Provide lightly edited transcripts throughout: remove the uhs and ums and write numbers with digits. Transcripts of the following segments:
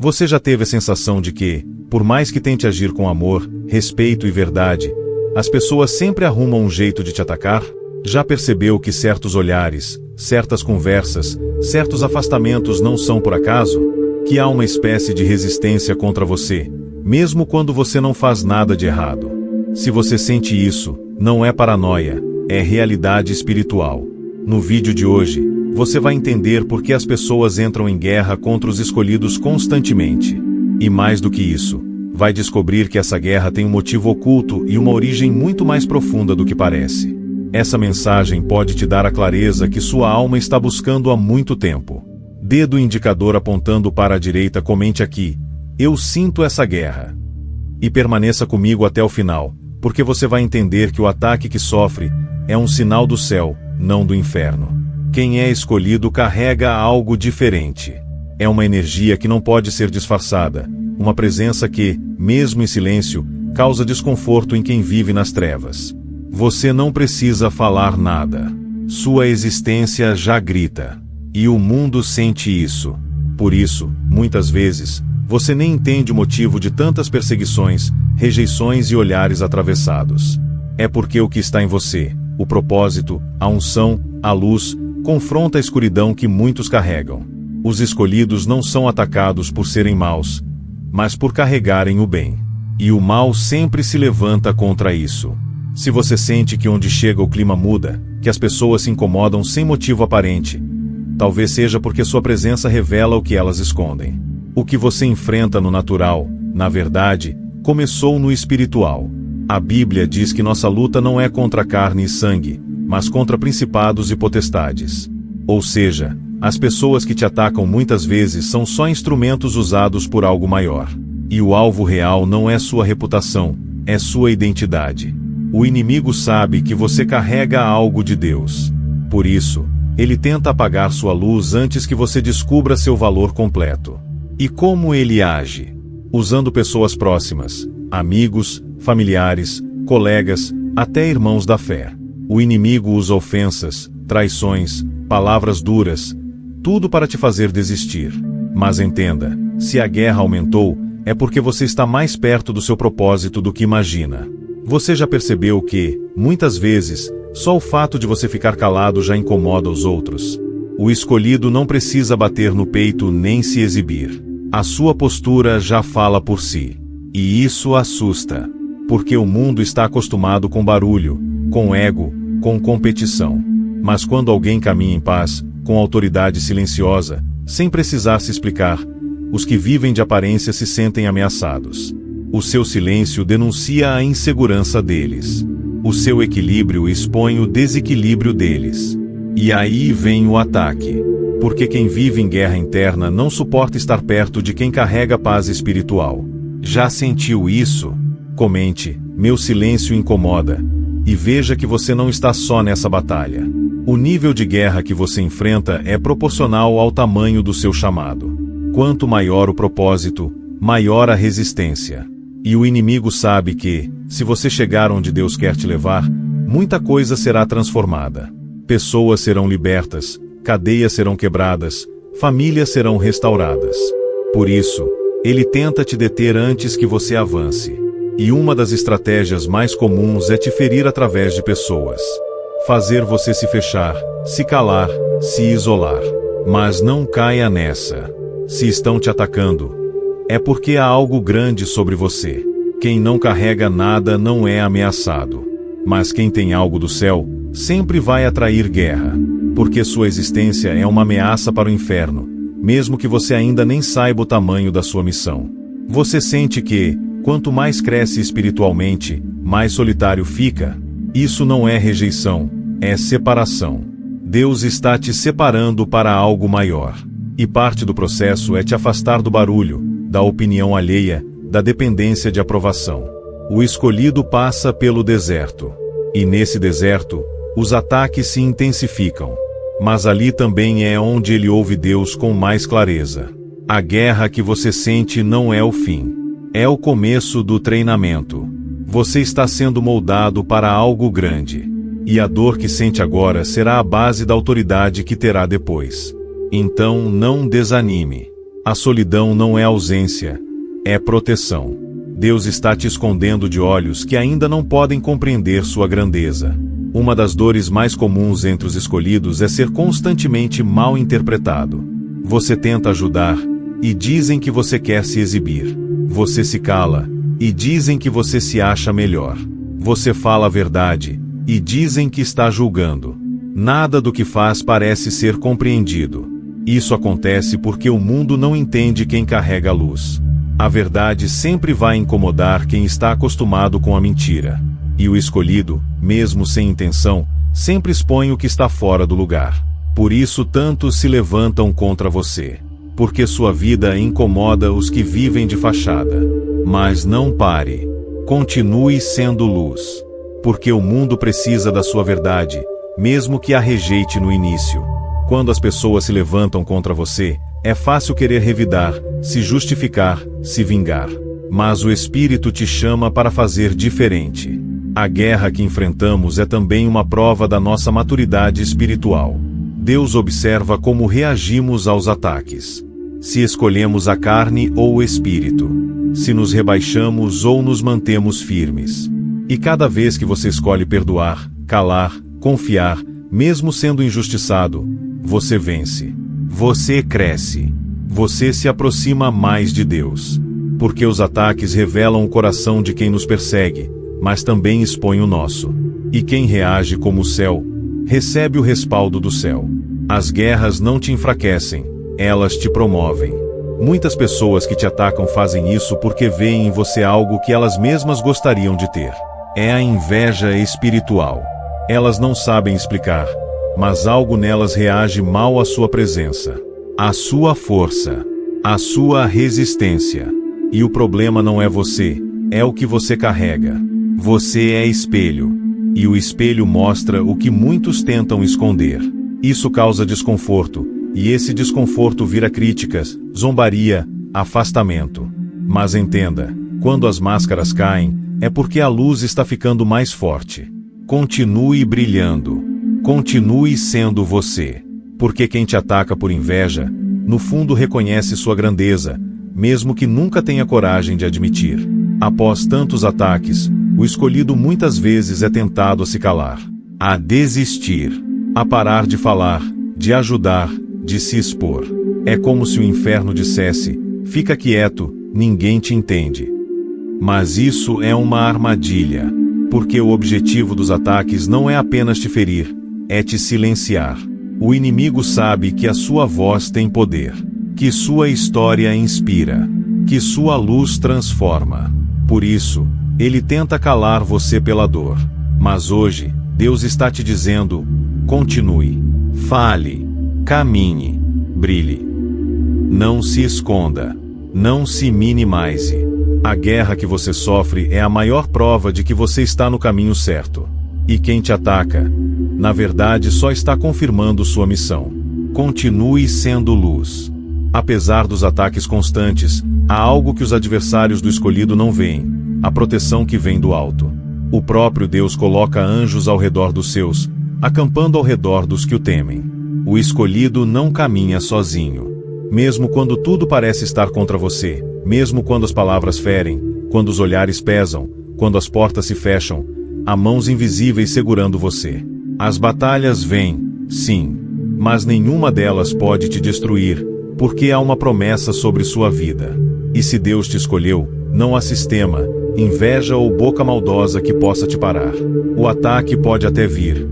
Você já teve a sensação de que, por mais que tente agir com amor, respeito e verdade, as pessoas sempre arrumam um jeito de te atacar? Já percebeu que certos olhares, certas conversas, certos afastamentos não são por acaso? Que há uma espécie de resistência contra você, mesmo quando você não faz nada de errado. Se você sente isso, não é paranoia, é realidade espiritual. No vídeo de hoje, você vai entender por que as pessoas entram em guerra contra os escolhidos constantemente. E mais do que isso, vai descobrir que essa guerra tem um motivo oculto e uma origem muito mais profunda do que parece. Essa mensagem pode te dar a clareza que sua alma está buscando há muito tempo. Dedo indicador apontando para a direita, comente aqui: eu sinto essa guerra. E permaneça comigo até o final, porque você vai entender que o ataque que sofre é um sinal do céu, não do inferno. Quem é escolhido carrega algo diferente. É uma energia que não pode ser disfarçada, uma presença que, mesmo em silêncio, causa desconforto em quem vive nas trevas. Você não precisa falar nada. Sua existência já grita. E o mundo sente isso. Por isso, muitas vezes, você nem entende o motivo de tantas perseguições, rejeições e olhares atravessados. É porque o que está em você, o propósito, a unção, a luz, confronta a escuridão que muitos carregam. Os escolhidos não são atacados por serem maus, mas por carregarem o bem. E o mal sempre se levanta contra isso. Se você sente que onde chega o clima muda, que as pessoas se incomodam sem motivo aparente, talvez seja porque sua presença revela o que elas escondem. O que você enfrenta no natural, na verdade, começou no espiritual. A Bíblia diz que nossa luta não é contra carne e sangue, mas contra principados e potestades. Ou seja, as pessoas que te atacam muitas vezes são só instrumentos usados por algo maior. E o alvo real não é sua reputação, é sua identidade. O inimigo sabe que você carrega algo de Deus. Por isso, ele tenta apagar sua luz antes que você descubra seu valor completo. E como ele age? Usando pessoas próximas, amigos, familiares, colegas, até irmãos da fé. O inimigo usa ofensas, traições, palavras duras, tudo para te fazer desistir. Mas entenda, se a guerra aumentou, é porque você está mais perto do seu propósito do que imagina. Você já percebeu que, muitas vezes, só o fato de você ficar calado já incomoda os outros? O escolhido não precisa bater no peito nem se exibir. A sua postura já fala por si. E isso assusta. Porque o mundo está acostumado com barulho, com ego, com competição. Mas quando alguém caminha em paz, com autoridade silenciosa, sem precisar se explicar, os que vivem de aparência se sentem ameaçados. O seu silêncio denuncia a insegurança deles. O seu equilíbrio expõe o desequilíbrio deles. E aí vem o ataque. Porque quem vive em guerra interna não suporta estar perto de quem carrega paz espiritual. Já sentiu isso? Comente: meu silêncio incomoda. E veja que você não está só nessa batalha. O nível de guerra que você enfrenta é proporcional ao tamanho do seu chamado. Quanto maior o propósito, maior a resistência. E o inimigo sabe que, se você chegar onde Deus quer te levar, muita coisa será transformada. Pessoas serão libertas, cadeias serão quebradas, famílias serão restauradas. Por isso, ele tenta te deter antes que você avance. E uma das estratégias mais comuns é te ferir através de pessoas. Fazer você se fechar, se calar, se isolar. Mas não caia nessa. Se estão te atacando, é porque há algo grande sobre você. Quem não carrega nada não é ameaçado. Mas quem tem algo do céu, sempre vai atrair guerra. Porque sua existência é uma ameaça para o inferno, mesmo que você ainda nem saiba o tamanho da sua missão. Você sente que, quanto mais cresce espiritualmente, mais solitário fica? Isso não é rejeição, é separação. Deus está te separando para algo maior. E parte do processo é te afastar do barulho, da opinião alheia, da dependência de aprovação. O escolhido passa pelo deserto. E nesse deserto, os ataques se intensificam. Mas ali também é onde ele ouve Deus com mais clareza. A guerra que você sente não é o fim. É o começo do treinamento. Você está sendo moldado para algo grande. E a dor que sente agora será a base da autoridade que terá depois. Então não desanime. A solidão não é ausência, é proteção. Deus está te escondendo de olhos que ainda não podem compreender sua grandeza. Uma das dores mais comuns entre os escolhidos é ser constantemente mal interpretado. Você tenta ajudar, e dizem que você quer se exibir. Você se cala, e dizem que você se acha melhor. Você fala a verdade, e dizem que está julgando. Nada do que faz parece ser compreendido. Isso acontece porque o mundo não entende quem carrega a luz. A verdade sempre vai incomodar quem está acostumado com a mentira. E o escolhido, mesmo sem intenção, sempre expõe o que está fora do lugar. Por isso tantos se levantam contra você. Porque sua vida incomoda os que vivem de fachada. Mas não pare. Continue sendo luz. Porque o mundo precisa da sua verdade, mesmo que a rejeite no início. Quando as pessoas se levantam contra você, é fácil querer revidar, se justificar, se vingar. Mas o Espírito te chama para fazer diferente. A guerra que enfrentamos é também uma prova da nossa maturidade espiritual. Deus observa como reagimos aos ataques. Se escolhemos a carne ou o espírito. Se nos rebaixamos ou nos mantemos firmes. E cada vez que você escolhe perdoar, calar, confiar, mesmo sendo injustiçado, você vence. Você cresce. Você se aproxima mais de Deus. Porque os ataques revelam o coração de quem nos persegue, mas também expõem o nosso. E quem reage como o céu, recebe o respaldo do céu. As guerras não te enfraquecem, elas te promovem. Muitas pessoas que te atacam fazem isso porque veem em você algo que elas mesmas gostariam de ter. É a inveja espiritual. Elas não sabem explicar, mas algo nelas reage mal à sua presença, à sua força, à sua resistência. E o problema não é você, é o que você carrega. Você é espelho, e o espelho mostra o que muitos tentam esconder. Isso causa desconforto, e esse desconforto vira críticas, zombaria, afastamento. Mas entenda, quando as máscaras caem, é porque a luz está ficando mais forte. Continue brilhando. Continue sendo você. Porque quem te ataca por inveja, no fundo reconhece sua grandeza, mesmo que nunca tenha coragem de admitir. Após tantos ataques, o escolhido muitas vezes é tentado a se calar, a desistir, a parar de falar, de ajudar, de se expor. É como se o inferno dissesse: fica quieto, ninguém te entende. Mas isso é uma armadilha, porque o objetivo dos ataques não é apenas te ferir, é te silenciar. O inimigo sabe que a sua voz tem poder, que sua história inspira, que sua luz transforma. Por isso, ele tenta calar você pela dor. Mas hoje, Deus está te dizendo: continue, fale, caminhe, brilhe. Não se esconda, não se minimize. A guerra que você sofre é a maior prova de que você está no caminho certo. E quem te ataca, na verdade, só está confirmando sua missão. Continue sendo luz. Apesar dos ataques constantes, há algo que os adversários do escolhido não veem: a proteção que vem do alto. O próprio Deus coloca anjos ao redor dos seus, acampando ao redor dos que o temem. O escolhido não caminha sozinho. Mesmo quando tudo parece estar contra você, mesmo quando as palavras ferem, quando os olhares pesam, quando as portas se fecham, há mãos invisíveis segurando você. As batalhas vêm, sim, mas nenhuma delas pode te destruir, porque há uma promessa sobre sua vida. E se Deus te escolheu, não há sistema, inveja ou boca maldosa que possa te parar. O ataque pode até vir,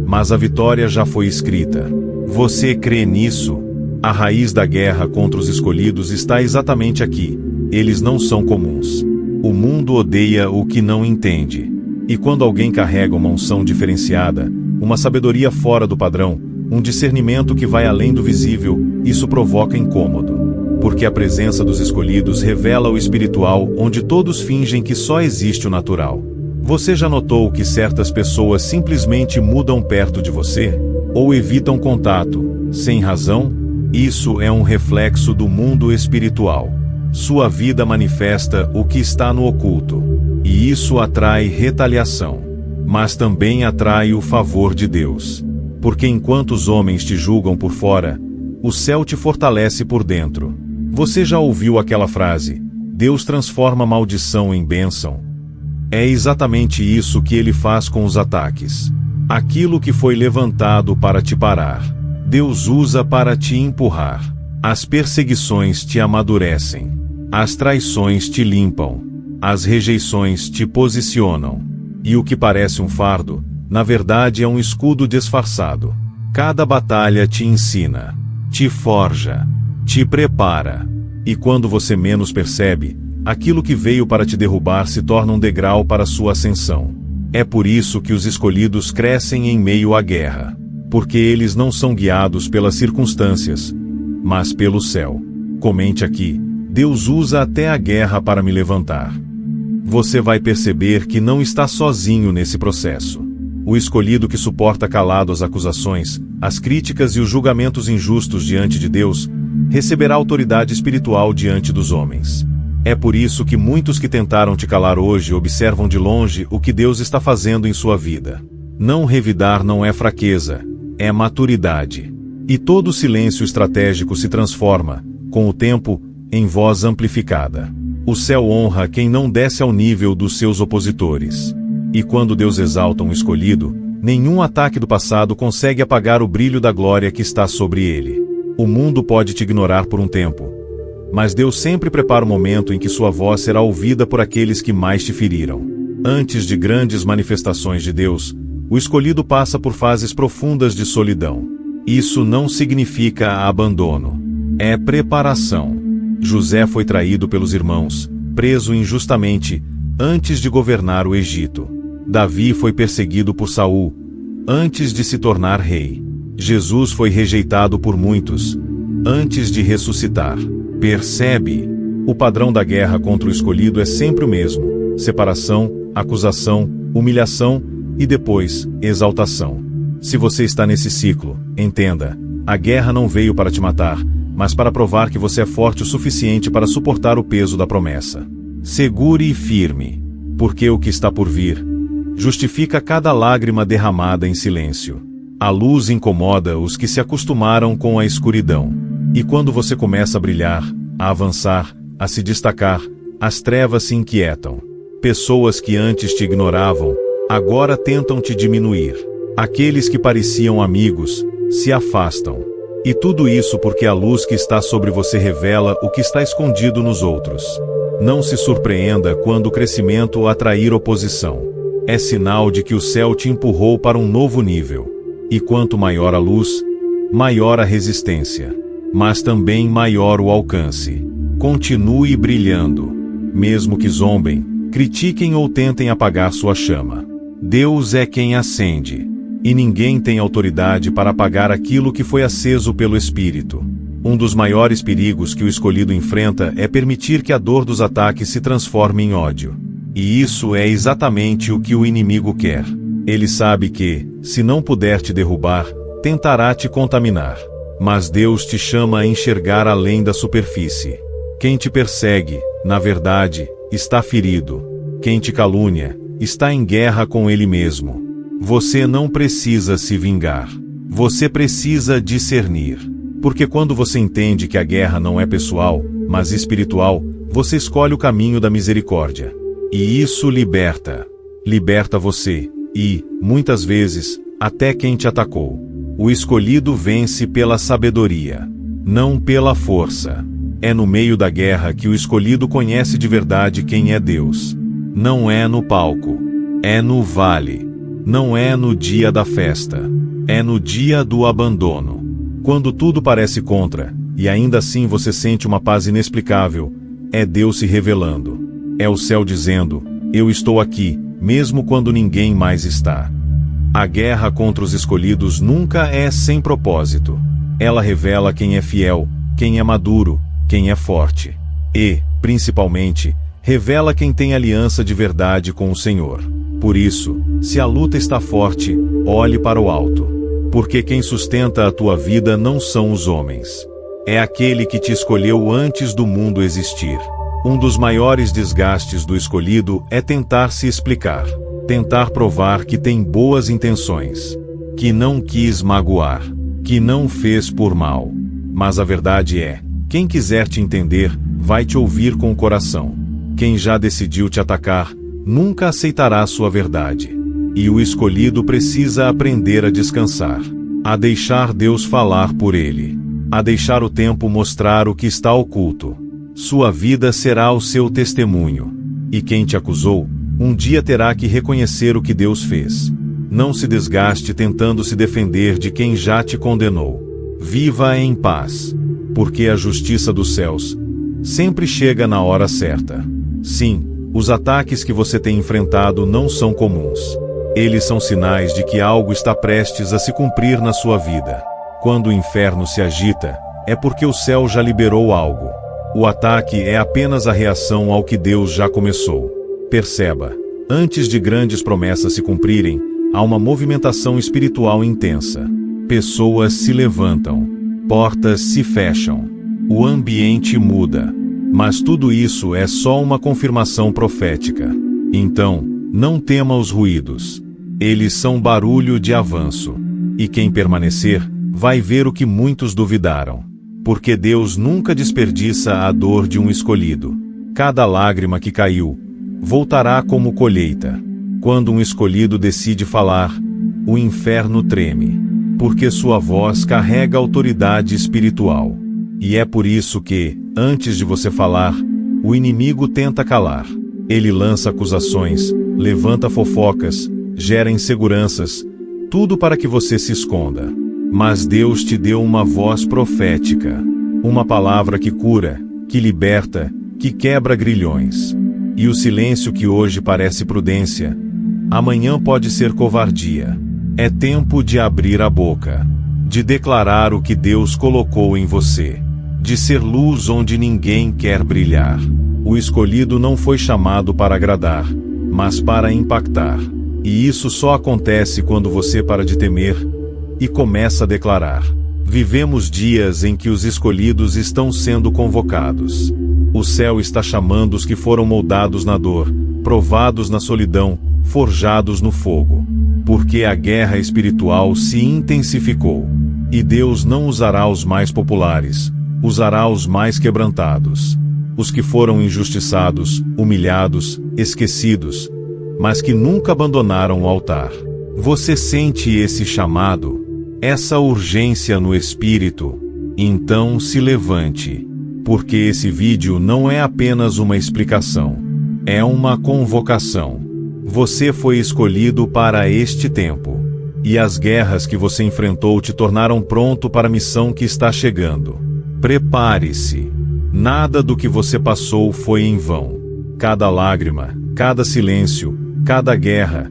mas a vitória já foi escrita. Você crê nisso? A raiz da guerra contra os escolhidos está exatamente aqui. Eles não são comuns. O mundo odeia o que não entende. E quando alguém carrega uma unção diferenciada, uma sabedoria fora do padrão, um discernimento que vai além do visível, isso provoca incômodo. Porque a presença dos escolhidos revela o espiritual onde todos fingem que só existe o natural. Você já notou que certas pessoas simplesmente mudam perto de você? Ou evitam contato, sem razão? Isso é um reflexo do mundo espiritual. Sua vida manifesta o que está no oculto. E isso atrai retaliação. Mas também atrai o favor de Deus. Porque enquanto os homens te julgam por fora, o céu te fortalece por dentro. Você já ouviu aquela frase: Deus transforma maldição em bênção? É exatamente isso que ele faz com os ataques. Aquilo que foi levantado para te parar, Deus usa para te empurrar. As perseguições te amadurecem. As traições te limpam. As rejeições te posicionam. E o que parece um fardo, na verdade é um escudo disfarçado. Cada batalha te ensina, te forja, te prepara. E quando você menos percebe, aquilo que veio para te derrubar se torna um degrau para sua ascensão. É por isso que os escolhidos crescem em meio à guerra. Porque eles não são guiados pelas circunstâncias, mas pelo céu. Comente aqui: Deus usa até a guerra para me levantar. Você vai perceber que não está sozinho nesse processo. O escolhido que suporta calado as acusações, as críticas e os julgamentos injustos diante de Deus, receberá autoridade espiritual diante dos homens. É por isso que muitos que tentaram te calar hoje observam de longe o que Deus está fazendo em sua vida. Não revidar não é fraqueza, é maturidade. E todo silêncio estratégico se transforma, com o tempo, em voz amplificada. O céu honra quem não desce ao nível dos seus opositores. E quando Deus exalta um escolhido, nenhum ataque do passado consegue apagar o brilho da glória que está sobre ele. O mundo pode te ignorar por um tempo, mas Deus sempre prepara o momento em que sua voz será ouvida por aqueles que mais te feriram. Antes de grandes manifestações de Deus, o escolhido passa por fases profundas de solidão. Isso não significa abandono. É preparação. José foi traído pelos irmãos, preso injustamente, antes de governar o Egito. Davi foi perseguido por Saul, antes de se tornar rei. Jesus foi rejeitado por muitos, antes de ressuscitar. Percebe? O padrão da guerra contra o escolhido é sempre o mesmo: separação, acusação, humilhação e depois, exaltação. Se você está nesse ciclo, entenda: a guerra não veio para te matar, mas para provar que você é forte o suficiente para suportar o peso da promessa. Segure e firme, porque o que está por vir justifica cada lágrima derramada em silêncio. A luz incomoda os que se acostumaram com a escuridão. E quando você começa a brilhar, a avançar, a se destacar, as trevas se inquietam. Pessoas que antes te ignoravam, agora tentam te diminuir. Aqueles que pareciam amigos, se afastam. E tudo isso porque a luz que está sobre você revela o que está escondido nos outros. Não se surpreenda quando o crescimento atrair oposição. É sinal de que o céu te empurrou para um novo nível. E quanto maior a luz, maior a resistência. Mas também maior o alcance. Continue brilhando. Mesmo que zombem, critiquem ou tentem apagar sua chama. Deus é quem acende. E ninguém tem autoridade para apagar aquilo que foi aceso pelo Espírito. Um dos maiores perigos que o escolhido enfrenta é permitir que a dor dos ataques se transforme em ódio. E isso é exatamente o que o inimigo quer. Ele sabe que, se não puder te derrubar, tentará te contaminar. Mas Deus te chama a enxergar além da superfície. Quem te persegue, na verdade, está ferido. Quem te calúnia, está em guerra com ele mesmo. Você não precisa se vingar. Você precisa discernir. Porque quando você entende que a guerra não é pessoal, mas espiritual, você escolhe o caminho da misericórdia. E isso liberta. Liberta você, e, muitas vezes, até quem te atacou. O escolhido vence pela sabedoria, não pela força. É no meio da guerra que o escolhido conhece de verdade quem é Deus. Não é no palco. É no vale. Não é no dia da festa. É no dia do abandono. Quando tudo parece contra, e ainda assim você sente uma paz inexplicável, é Deus se revelando. É o céu dizendo: eu estou aqui, mesmo quando ninguém mais está. A guerra contra os escolhidos nunca é sem propósito. Ela revela quem é fiel, quem é maduro, quem é forte. E, principalmente, revela quem tem aliança de verdade com o Senhor. Por isso, se a luta está forte, olhe para o alto. Porque quem sustenta a tua vida não são os homens. É aquele que te escolheu antes do mundo existir. Um dos maiores desgastes do escolhido é tentar se explicar. Tentar provar que tem boas intenções. Que não quis magoar. Que não fez por mal. Mas a verdade é, Quem quiser te entender, vai te ouvir com o coração. Quem já decidiu te atacar, nunca aceitará sua verdade. E o escolhido precisa aprender a descansar, a deixar Deus falar por ele, a deixar o tempo mostrar o que está oculto. Sua vida será o seu testemunho. E quem te acusou, um dia terá que reconhecer o que Deus fez. Não se desgaste tentando se defender de quem já te condenou. Viva em paz, porque a justiça dos céus sempre chega na hora certa. Sim, os ataques que você tem enfrentado não são comuns. Eles são sinais de que algo está prestes a se cumprir na sua vida. Quando o inferno se agita, é porque o céu já liberou algo. O ataque é apenas a reação ao que Deus já começou. Perceba, antes de grandes promessas se cumprirem, há uma movimentação espiritual intensa. Pessoas se levantam, portas se fecham, o ambiente muda. Mas tudo isso é só uma confirmação profética. Então, não tema os ruídos. Eles são barulho de avanço. E quem permanecer, vai ver o que muitos duvidaram. Porque Deus nunca desperdiça a dor de um escolhido. Cada lágrima que caiu, voltará como colheita. Quando um escolhido decide falar, o inferno treme, porque sua voz carrega autoridade espiritual. E é por isso que, antes de você falar, o inimigo tenta calar. Ele lança acusações, levanta fofocas, gera inseguranças, tudo para que você se esconda. Mas Deus te deu uma voz profética, uma palavra que cura, que liberta, que quebra grilhões. E o silêncio que hoje parece prudência, amanhã pode ser covardia. É tempo de abrir a boca, de declarar o que Deus colocou em você, de ser luz onde ninguém quer brilhar. O escolhido não foi chamado para agradar, mas para impactar. E isso só acontece quando você para de temer e começa a declarar. Vivemos dias em que os escolhidos estão sendo convocados. O céu está chamando os que foram moldados na dor, provados na solidão, forjados no fogo. Porque a guerra espiritual se intensificou. E Deus não usará os mais populares, usará os mais quebrantados. Os que foram injustiçados, humilhados, esquecidos, mas que nunca abandonaram o altar. Você sente esse chamado? Essa urgência no espírito? Então se levante, porque esse vídeo não é apenas uma explicação, é uma convocação. Você foi escolhido para este tempo, e as guerras que você enfrentou te tornaram pronto para a missão que está chegando. Prepare-se. Nada do que você passou foi em vão. Cada lágrima, cada silêncio, cada guerra,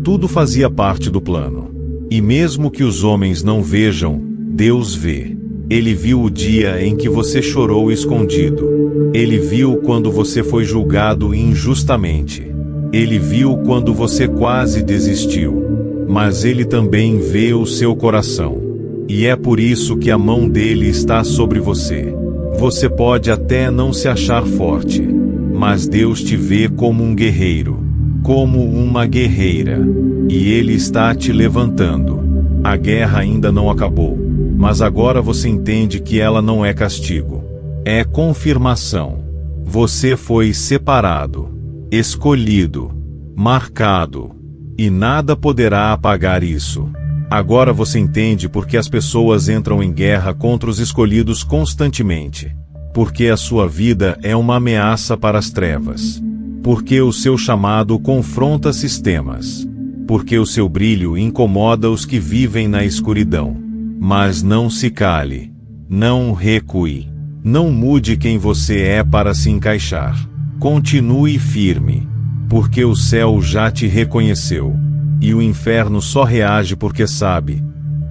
tudo fazia parte do plano. E mesmo que os homens não vejam, Deus vê. Ele viu o dia em que você chorou escondido. Ele viu quando você foi julgado injustamente. Ele viu quando você quase desistiu. Mas ele também vê o seu coração. E é por isso que a mão dele está sobre você. Você pode até não se achar forte, mas Deus te vê como um guerreiro, como uma guerreira. E Ele está te levantando. A guerra ainda não acabou, mas agora você entende que ela não é castigo. É confirmação. Você foi separado, escolhido, marcado. E nada poderá apagar isso. Agora você entende por que as pessoas entram em guerra contra os escolhidos constantemente. Porque a sua vida é uma ameaça para as trevas. Porque o seu chamado confronta sistemas. Porque o seu brilho incomoda os que vivem na escuridão. Mas não se cale. Não recue. Não mude quem você é para se encaixar. Continue firme. Porque o céu já te reconheceu. E o inferno só reage porque sabe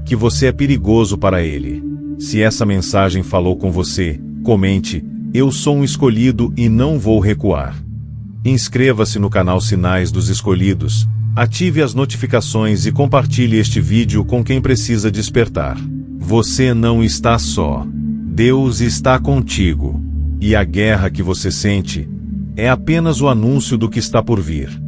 que você é perigoso para ele. Se essa mensagem falou com você, comente: eu sou um escolhido e não vou recuar. Inscreva-se no canal Sinais dos Escolhidos, ative as notificações e compartilhe este vídeo com quem precisa despertar. Você não está só. Deus está contigo. E a guerra que você sente é apenas o anúncio do que está por vir.